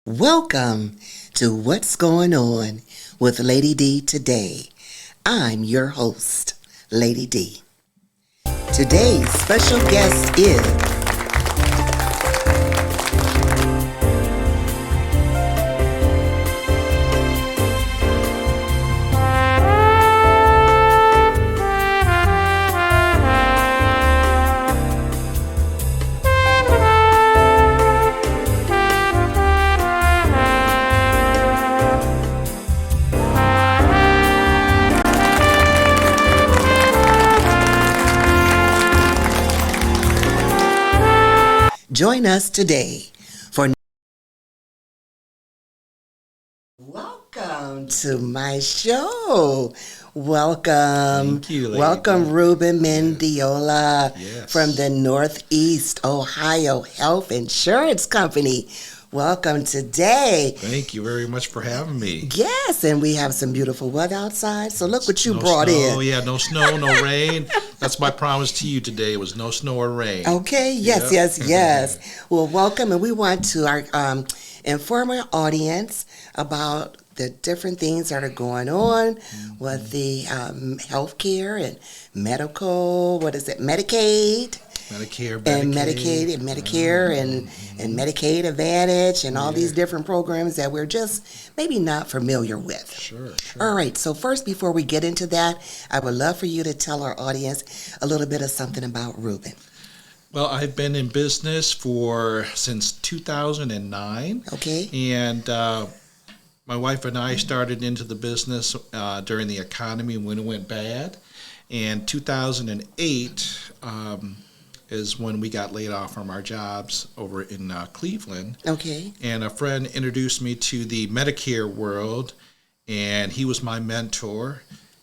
Welcome to What's Going On with Lady D today. I'm your host, Lady D. Today's special guest is join us today for welcome to my show. Welcome. Thank you, Lady Welcome, D. Ruben Mendiola Yes. from the Northeast Ohio Health Insurance Company. Welcome today. Thank you very much for having me. Yes, and we have some beautiful weather outside. So look what you No brought snow, in. yeah, no snow, no rain. That's my promise to you today. It was no snow or rain. Okay, yes, Yep. yes. Well, welcome, and we want to inform our audience about the different things that are going on with the healthcare and medical, Medicaid, Medicare, and Medicaid. Medicaid, and Medicare, and Medicaid Advantage, and all these different programs that we're just maybe not familiar with. Sure. All right, so first, before we get into that, I would love for you to tell our audience a little bit of something about Ruben. Well, I've been in business since 2009, Okay? and my wife and I started into the business during the economy when it went bad. And 2008 is when we got laid off from our jobs over in Cleveland. Okay. And a friend introduced me to the Medicare world, and he was my mentor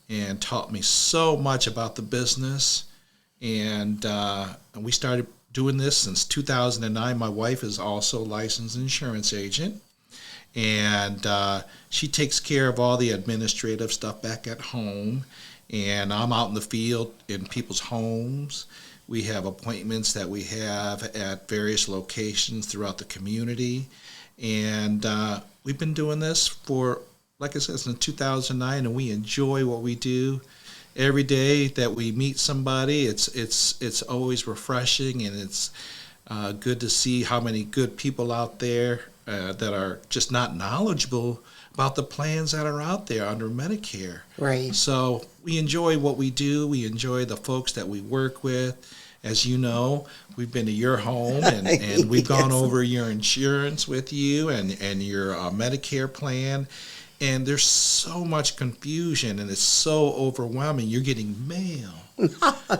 and taught me so much about the business. And we started doing this since 2009. My wife is also a licensed insurance agent, and she takes care of all the administrative stuff back at home. And I'm out in the field in people's homes. We have appointments that we have at various locations throughout the community. And we've been doing this for, like I said, since 2009, and we enjoy what we do. Every day that we meet somebody, it's always refreshing, and it's good to see how many good people out there that are just not knowledgeable about the plans that are out there under Medicare. Right. So we enjoy what we do. We enjoy the folks that we work with. As you know, we've been to your home, and we've gone Yes. over your insurance with you and your Medicare plan. And there's so much confusion, and it's so overwhelming. You're getting mail.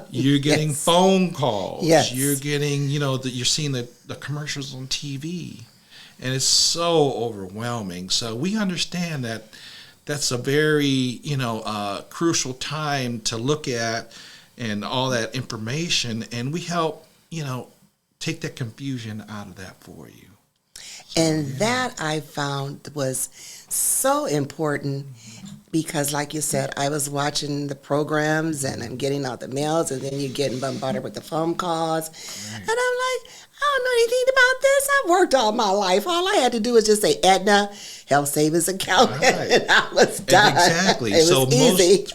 You're getting Yes. phone calls. Yes. You're getting, you're seeing the commercials on TV. And it's so overwhelming. So we understand that that's a very, crucial time to look at and all that information. And we help, take that confusion out of that for you. And that I found was so important because, like you said, I was watching the programs and I'm getting out the mails, and then you're getting bombarded with the phone calls. Right. And I'm like, I don't know anything about this. I've worked all my life. All I had to do was just say Aetna Health Savings Account, Right. and I was done. Exactly. It was easy.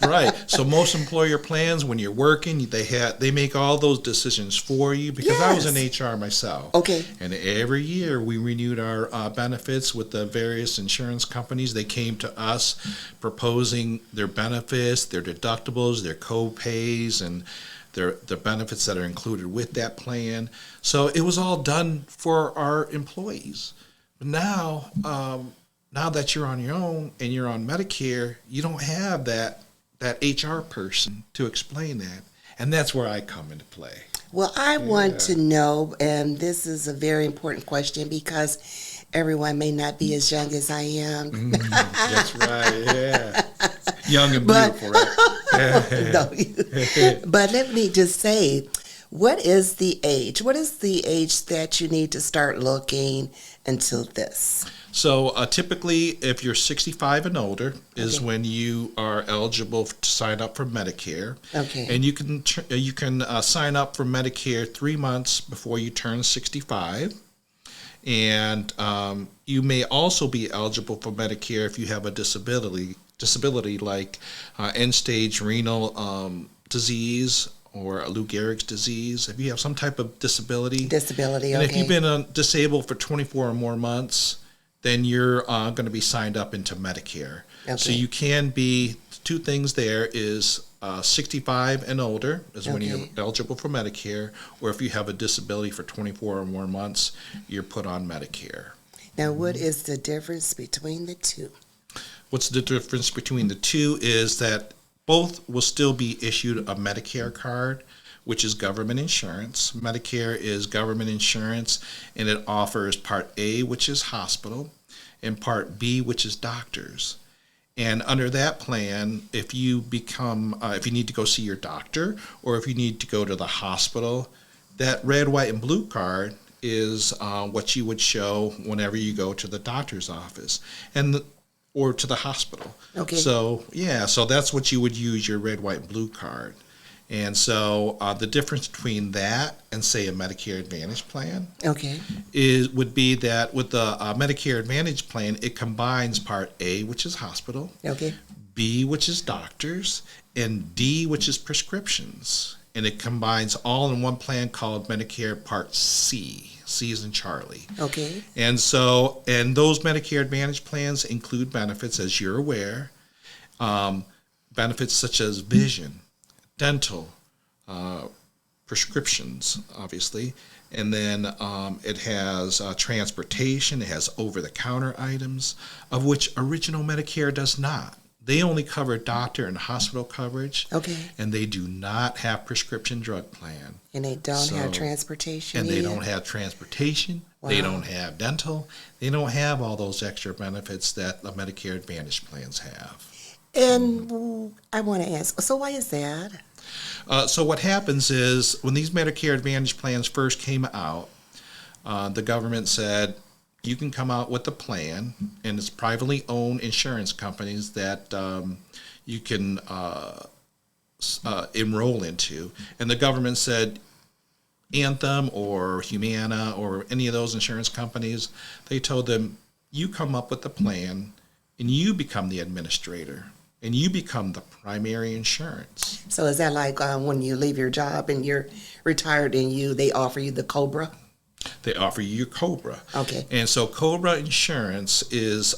So most employer plans, when you're working, they make all those decisions for you. Because I was in Yes. HR myself. Okay. And every year we renewed our benefits with the various insurance companies. They came to us proposing their benefits, their deductibles, their co-pays, and the benefits that are included with that plan. So it was all done for our employees. But now that you're on your own and you're on Medicare, you don't have that HR person to explain that. And that's where I come into play. Well, I want to know, and this is a very important question because everyone may not be as young as I am. That's right, yeah. Young and But- beautiful, right? No. But let me just say, what is the age? What is the age that you need to start looking into this? So typically, if you're 65 and older, is when you are eligible to sign up for Medicare. Okay. And you can sign up for Medicare 3 months before you turn 65. And you may also be eligible for Medicare if you have a disability like end-stage renal disease or Lou Gehrig's disease. If you have some type of disability, and if you've been disabled for 24 or more months, then you're going to be signed up into Medicare. So you can be, two things there is 65 and older is when you're eligible for Medicare, or if you have a disability for 24 or more months, you're put on Medicare. Now, what is the difference between the two? What's the difference between the two is that both will still be issued a Medicare card, which is government insurance. Medicare is government insurance, and it offers Part A, which is hospital, and Part B, which is doctors. And under that plan, if you need to go see your doctor, or if you need to go to the hospital, that red, white, and blue card is what you would show whenever you go to the doctor's office or to the hospital. So that's what you would use your red, white, and blue card. And so the difference between that and, say, a Medicare Advantage plan would be that with the Medicare Advantage plan, it combines Part A, which is hospital, B, which is doctors, and D, which is prescriptions. And it combines all in one plan called Medicare Part C. C is in Charlie. And so, and those Medicare Advantage plans include benefits, as you're aware, benefits such as vision, dental, prescriptions, obviously, and then it has transportation, it has over-the-counter items, of which original Medicare does not. They only cover doctor and hospital coverage, and they do not have prescription drug plan. And they don't have transportation And they don't have transportation, they don't have dental, they don't have all those extra benefits that the Medicare Advantage plans have. And I want to ask, so why is that? So what happens is when these Medicare Advantage plans first came out, the government said, you can come out with a plan, and it's privately owned insurance companies that you can enroll into. And the government said, Anthem or Humana or any of those insurance companies, they told them, you come up with a plan and you become the administrator and you become the primary insurance. So is that like when you leave your job and you're retired and they offer you the COBRA? They offer you your COBRA. And so COBRA insurance is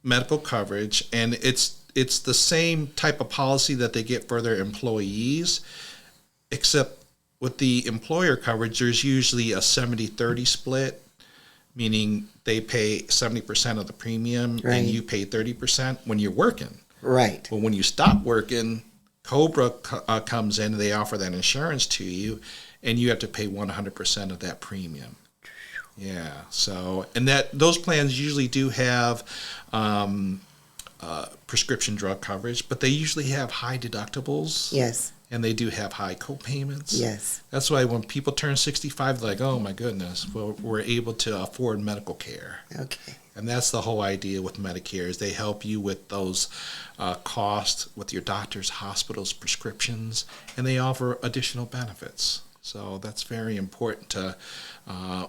medical coverage, and it's the same type of policy that they get for their employees, except with the employer coverage, there's usually a 70-30 split, meaning they pay 70% of the premium and you pay 30% when you're working. But when you stop working, COBRA comes in and they offer that insurance to you, and you have to pay 100% of that premium. So, and those plans usually do have prescription drug coverage, but they usually have high deductibles. And they do have high co-payments. That's why when people turn 65, they're like, oh my goodness, we're able to afford medical care. And that's the whole idea with Medicare, is they help you with those costs with your doctors, hospitals, prescriptions, and they offer additional benefits. So that's very important to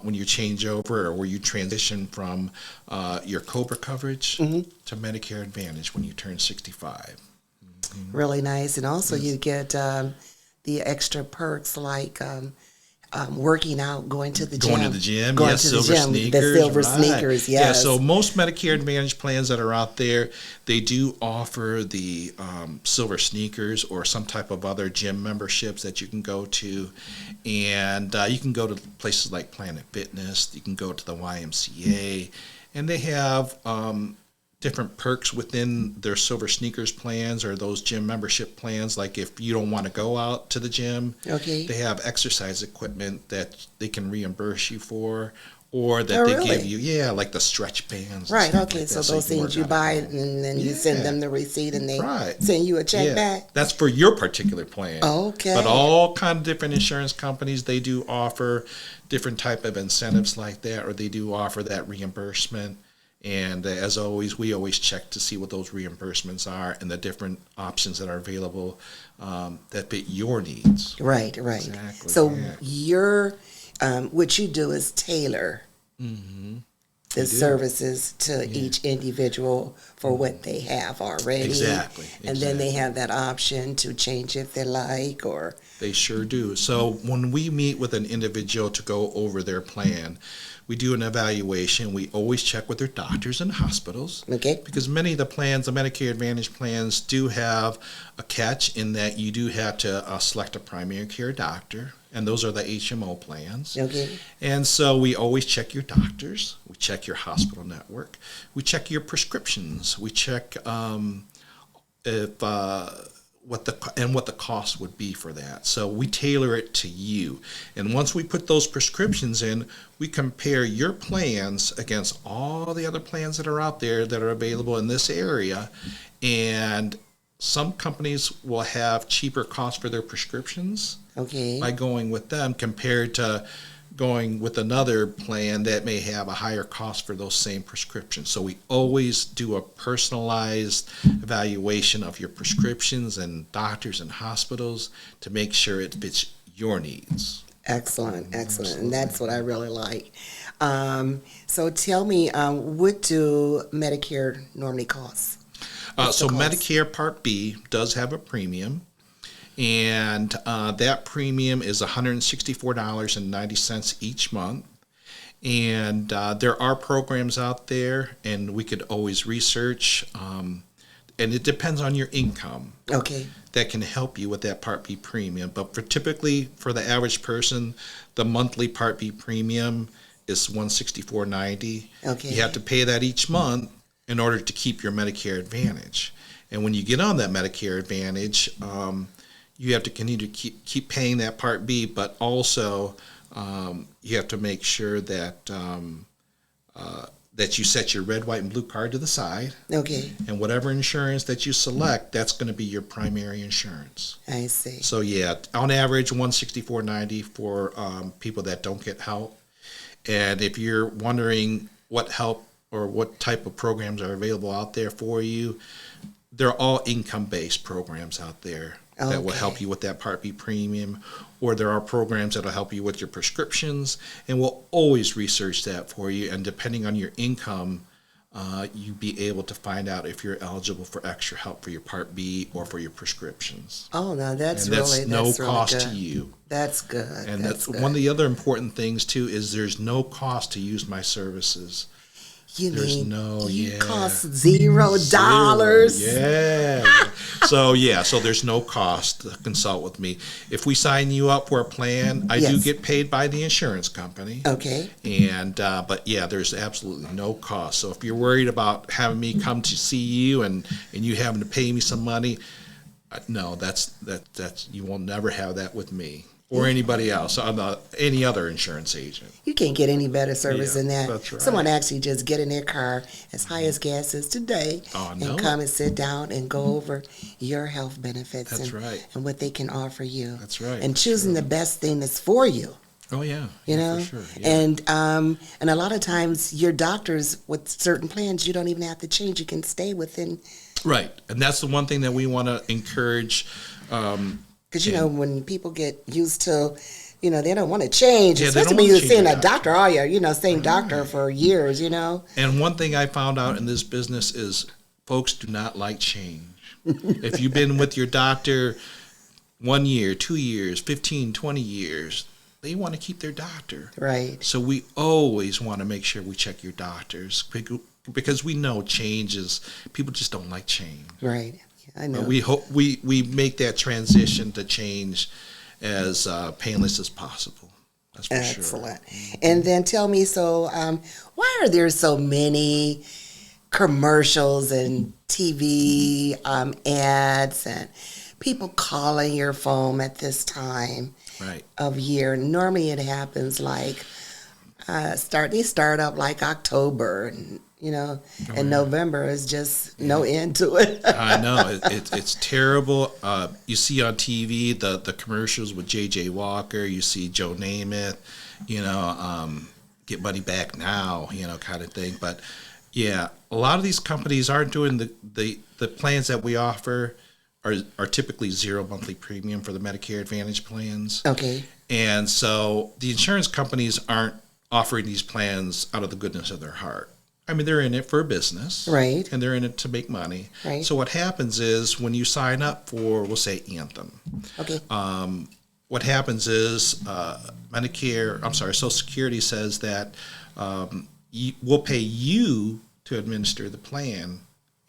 when you change over or where you transition from your COBRA coverage to Medicare Advantage when you turn 65. Really nice. And also you get the extra perks like working out, going to the gym. Silver sneakers. The silver sneakers, Yeah, so most Medicare Advantage plans that are out there, they do offer the silver sneakers or some type of other gym memberships that you can go to. And you can go to places like Planet Fitness, you can go to the YMCA, and they have different perks within their silver sneakers plans or those gym membership plans. Like if you don't want to go out to the gym, they have exercise equipment that they can reimburse you for, or that they give you, like the stretch bands. So those things you buy and then you send them the receipt and they send you a check back. That's for your particular plan. But all kind of different insurance companies, they do offer different type of incentives like that, or they do offer that reimbursement. And as always, we always check to see what those reimbursements are and the different options that are available that fit your needs. Exactly. So your what you do is tailor the do. services to each individual for what they have already. Exactly. And then they have that option to change if they like, or They sure do. So when we meet with an individual to go over their plan, we do an evaluation. We always check with their doctors and hospitals. okay, Because many of the plans, the Medicare Advantage plans, do have a catch in that you do have to select a primary care doctor, and those are the HMO plans. okay, And so we always check your doctors, we check your hospital network, we check your prescriptions, we check if what the cost would be for that. So we tailor it to you. And once we put those prescriptions in, we compare your plans against all the other plans that are out there that are available in this area. And some companies will have cheaper costs for their prescriptions okay, by going with them compared to going with another plan that may have a higher cost for those same prescriptions. So we always do a personalized evaluation of your prescriptions and doctors and hospitals to make sure it fits your needs. excellent, excellent, and that's what I really like. So tell me, what do Medicare normally cost? What's So the cost? Medicare Part B does have a premium, and that premium is $164.90 each month. And there are programs out there, and we could always research, and it depends on your income, Okay, that can help you with that Part B premium. But typically for the average person, the monthly Part B premium is $164.90. Okay. You have to pay that each month in order to keep your Medicare Advantage. And when you get on that Medicare Advantage, you have to continue to keep paying that Part B, but also you have to make sure that that you set your red, white, and blue card to the side, okay, and whatever insurance that you select, that's going to be your primary insurance. I see. So yeah, on average, $164.90 for people that don't get help. And if you're wondering what help or what type of programs are available out there for you, they're all income-based programs out there that will Okay. help you with that Part B premium, or there are programs that will help you with your prescriptions, and we'll always research that for you. And depending on your income, you'll be able to find out if you're eligible for extra help for your Part B or for your prescriptions. Oh, no, that's And that's really no really cost good. to you. That's good. And that's that's good. one of the other important things too is there's no cost to use my services. You There's mean no- you yeah. cost $0? Yeah. So there's no cost to consult with me. If we sign you up for a plan, I do Yes. get paid by the insurance company. Okay, And but yeah, there's absolutely no cost. So if you're worried about having me come to see you and you having to pay me some money, no, that's you will never have that with me or anybody else, any other insurance agent. you can't get any better service Yeah, than that. that's right. Someone actually just get in their car as high as gas is today Oh, and no. come and sit down and go over your health benefits That's and, right. and what they can offer you. That's right. And choosing the best thing that's for you. Oh yeah, You yeah, know, for sure. Yeah. and a lot of times your doctors with certain plans you don't even have to change. You can stay within, Right, and that's the one thing that we want to encourage. because you know when people get used to, you know, they don't want to change. Yeah, they Especially don't when wanna you're change seeing their a doctor all year, you know, same doctor for years. You know, And one thing I found out in this business is folks do not like change. If you've been with your doctor 1 year, 2 years, 15, 20 years, they want to keep their doctor. right? So we always want to make sure we check your doctors because we know changes. People just don't like change. Right. I know. But we hope we make that transition to change as painless as possible. That's for sure. Excellent. And then tell me, so why are there so many commercials and TV ads and people calling your phone at this time Right. of year? Normally it happens like they start up like October, and you know, and November is just no end to it. I know it's terrible. You see on TV the commercials with J.J. Walker. You see Joe Namath. You know, get money back now. You know, kind of thing. But yeah, a lot of these companies aren't doing the plans that we offer. Are typically zero monthly premium for the Medicare Advantage plans. Okay. And so the insurance companies aren't offering these plans out of the goodness of their heart. I mean, they're in it for a business, Right. and they're in it to make money. Right. So what happens is when you sign up for, we'll say, Anthem, Okay. what happens is Social Security says that we'll pay you to administer the plan,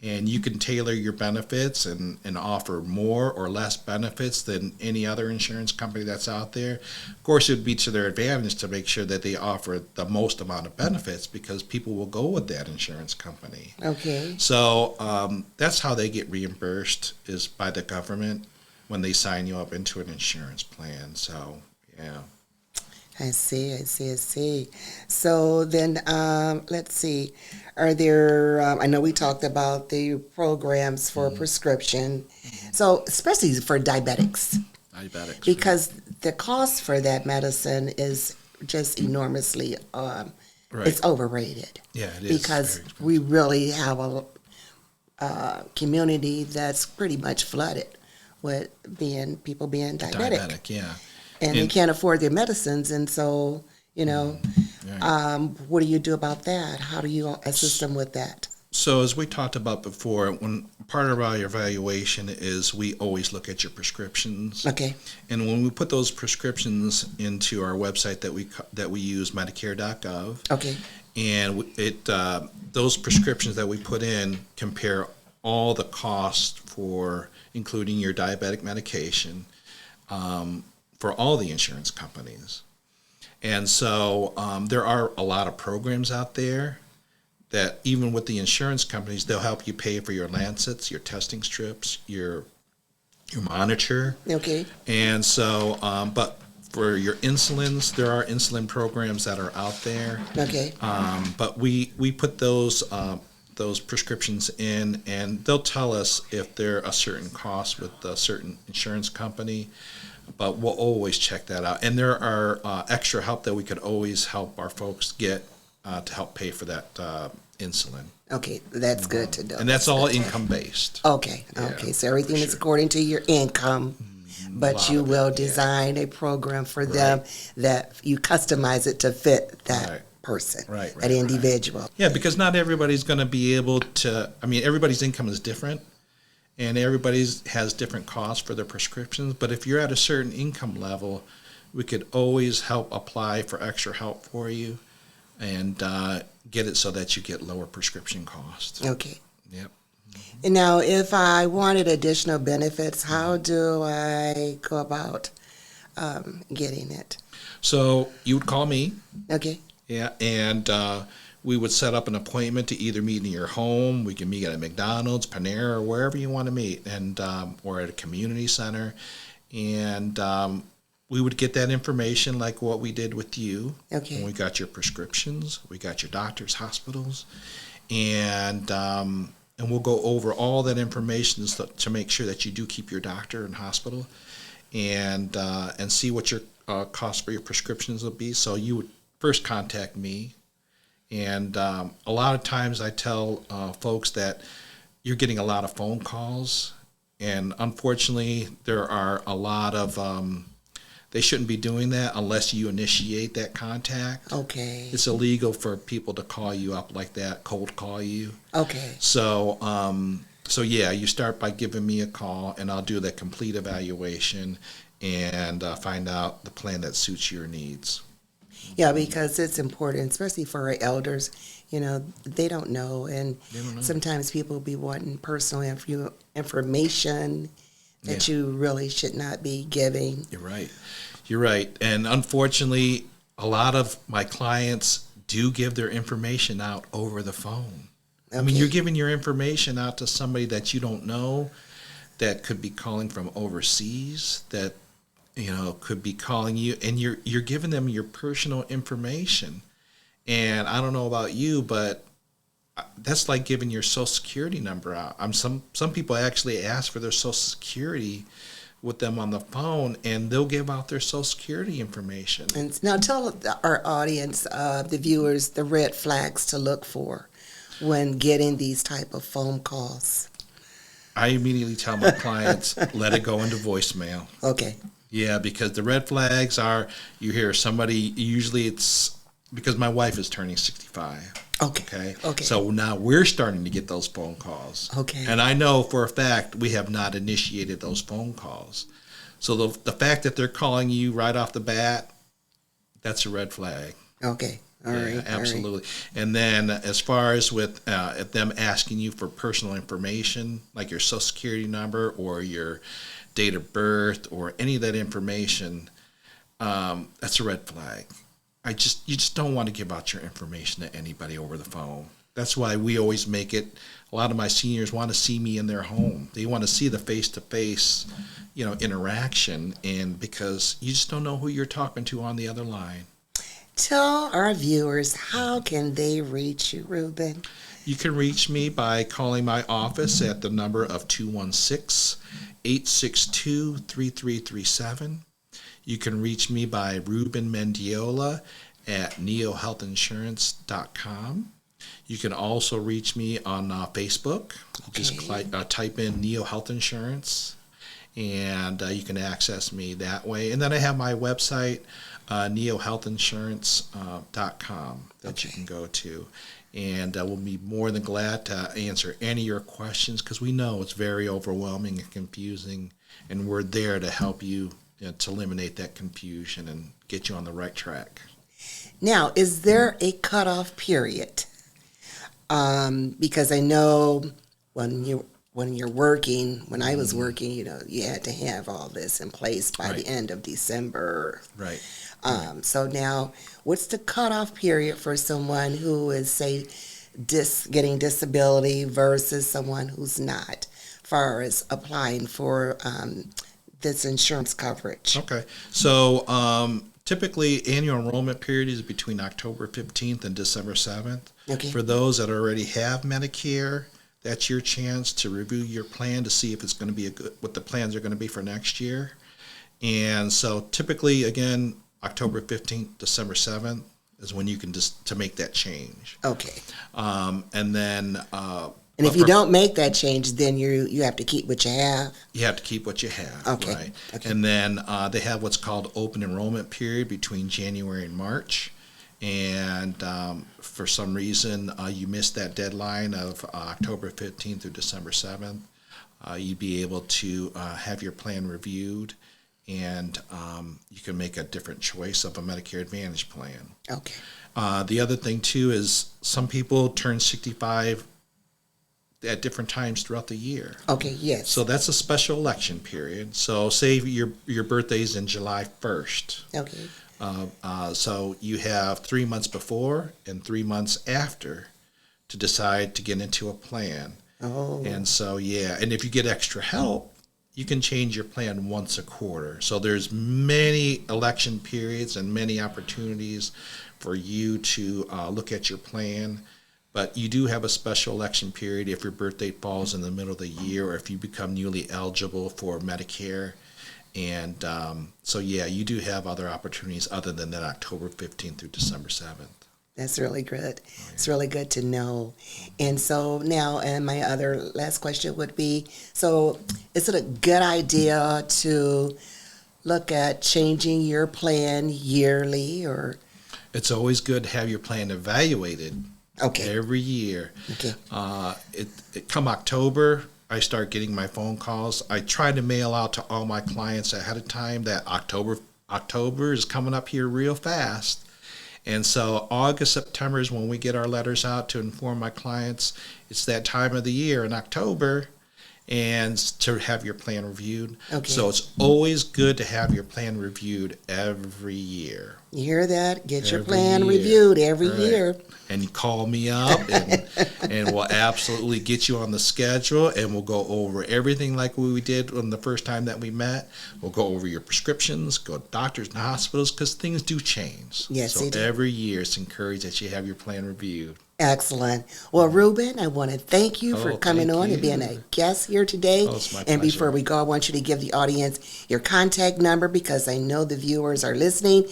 and you can tailor your benefits and offer more or less benefits than any other insurance company that's out there. Of course, it would be to their advantage to make sure that they offer the most amount of benefits, because people will go with that insurance company. Okay. So that's how they get reimbursed, is by the government when they sign you up into an insurance plan. So, yeah. I see. So then, let's see. Are there, I know we talked about the programs for prescription. So, especially for diabetics, Diabetics. because the cost for that medicine is just enormously, it's overrated. Yeah, it is. Because very we really have a community that's pretty much flooded with people being diabetic, yeah. and they can't afford their medicines, and so what do you do about that? How do you assist them with that? So as we talked about before, when part of our evaluation is we always look at your prescriptions, Okay. and when we put those prescriptions into our website that we use, Medicare.gov, Okay. and those prescriptions that we put in compare all the costs for including your diabetic medication for all the insurance companies. And so there are a lot of programs out there that even with the insurance companies, they'll help you pay for your Lancets, your testing strips, your monitor. Okay. And so, but for your insulins, there are insulin programs that are out there. Okay. But we put those prescriptions in, and they'll tell us if they're a certain cost with a certain insurance company, but we'll always check that out. And there are extra help that we could always help our folks get to help pay for that insulin. Okay. That's good to know. And that's all income based. Okay. Yeah, Okay. So everything for is sure. according to your income, but lot you of it, will yeah. design a program for them that you customize it to fit that Right. person, Right, that individual. Yeah, because not everybody's going to be able to, I mean, everybody's income is different, and everybody's has different costs for their prescriptions. But if you're at a certain income level, we could always help apply for extra help for you and get it so that you get lower prescription costs. Okay. Yep. And now, if I wanted additional benefits, how do I go about getting it? So you would call me, Okay. yeah, and we would set up an appointment to either meet in your home. We can meet at McDonald's, Panera, or wherever you want to meet, and or at a community center. And we would get that information like what we did with you. Okay. When we got your prescriptions, we got your doctors, hospitals, and we'll go over all that information to make sure that you do keep your doctor and hospital, and see what your cost for your prescriptions will be. So you would first contact me. And a lot of times I tell folks that you're getting a lot of phone calls, and unfortunately there are a lot of they shouldn't be doing that unless you initiate that contact. Okay. It's illegal for people to call you up like that, cold call you. Okay. So yeah, you start by giving me a call, and I'll do the complete evaluation and find out the plan that suits your needs. Yeah, because it's important, especially for our elders. You know, they don't know, and sometimes people be wanting personal information that you really should not be giving. You're right. You're right. And unfortunately, a lot of my clients do give their information out over the phone. Okay. I mean, you're giving your information out to somebody that you don't know, that could be calling from overseas, that could be calling you, and you're giving them your personal information. And I don't know about you, but that's like giving your Social Security number out. Some people actually ask for their Social Security with them on the phone, and they'll give out their Social Security information. And now tell our audience, the viewers, the red flags to look for when getting these type of phone calls. I immediately tell my clients, let it go into voicemail. Okay. Yeah, because the red flags are, you hear somebody, usually it's because my wife is turning 65. Okay. Okay. So now we're starting to get those phone calls. Okay. And I know for a fact we have not initiated those phone calls. So the fact that they're calling you right off the bat, that's a red flag. Okay. All right. Yeah, absolutely. And then as far as with them asking you for personal information, like your social security number or your date of birth or any of that information, that's a red flag. You just don't want to give out your information to anybody over the phone. That's why we always make it. A lot of my seniors want to see me in their home. They want to see the face-to-face, interaction, and because you just don't know who you're talking to on the other line. Tell our viewers, how can they reach you, Ruben? You can reach me by calling my office at the number of 216-862-3337. You can reach me by Ruben Mendiola at neohealthinsurance.com. You can also reach me on Facebook. Just type in Neo Health Insurance, and you can access me that way. And then I have my website, neohealthinsurance.com, that you can go to. And we'll be more than glad to answer any of your questions, because we know it's very overwhelming and confusing, and we're there to help you, to eliminate that confusion and get you on the right track. Now, is there a cutoff period? Because I know when you're working, when I was working, you had to have all this in place by the end of December. Right. So now, what's the cutoff period for someone who is, say, getting disability versus someone who's not, far as applying for this insurance coverage? Okay. So typically, annual enrollment period is between October 15th and December 7th. Okay. For those that already have Medicare, that's your chance to review your plan to see if it's going to be what the plans are going to be for next year. And so typically, again, October 15th, December 7th is when you can to make that change. Okay. And then... and if you don't make that change, then you have to keep what you have? You have to keep what you have. Okay. Right? Okay. And then they have what's called open enrollment period between January and March. And for some reason you missed that deadline of October 15th through December 7th, you'd be able to have your plan reviewed, and you can make a different choice of a Medicare Advantage plan. Okay. The other thing, too, is some people turn 65 at different times throughout the year. Okay, yes. So that's a special election period. So say your birthday's in July 1st. Okay. So you have 3 months before and 3 months after to decide to get into a plan. Oh. And so, and if you get extra help, you can change your plan once a quarter. So there's many election periods and many opportunities for you to look at your plan. But you do have a special election period if your birthday falls in the middle of the year, or if you become newly eligible for Medicare. And you do have other opportunities other than that October 15th through December 7th. That's really good. It's really good to know. And so now, and my other last question would be, so is it a good idea to look at changing your plan yearly, or? It's always good to have your plan evaluated every year. Okay. Come October, I start getting my phone calls. I try to mail out to all my clients ahead of time that October is coming up here real fast. And so August, September is when we get our letters out to inform my clients it's that time of the year in October, and to have your plan reviewed. Okay. So it's always good to have your plan reviewed every year. You hear that? Get your Every plan year. reviewed every Right. year. And you call me up, and we'll absolutely get you on the schedule, and we'll go over everything like we did on the first time that we met. We'll go over your prescriptions, go to doctors and hospitals, because things do change. Yes, so they do. every year it's encouraged that you have your plan reviewed. Excellent. Well, Ruben, I want to thank you for coming thank on and being you. a guest here today. Oh, it's my And pleasure. before we go, I want you to give the audience your contact number, because I know the viewers are listening,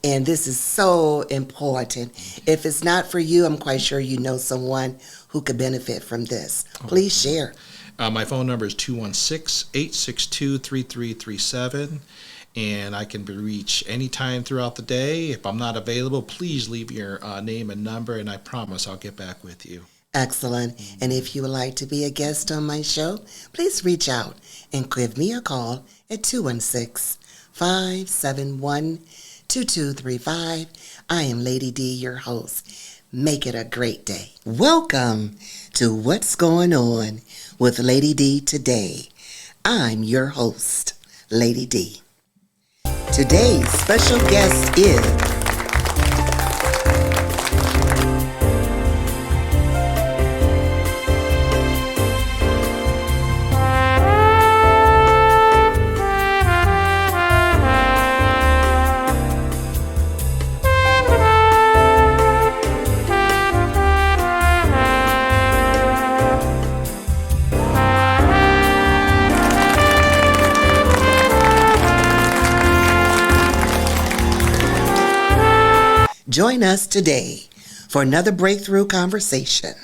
and this is so important. If it's not for you, I'm quite sure you know someone who could benefit from this. Please share. My phone number is 216-862-3337. and I can be reached anytime throughout the day. If I'm not available, please leave your name and number, and I promise I'll get back with you. Excellent. And if you would like to be a guest on my show, please reach out and give me a call at 216-571-2235. I am Lady D, your host. Make it a great day. Welcome to What's Going On with Lady D today. I'm your host, Lady D. Today's special guest is Join us today for another breakthrough conversation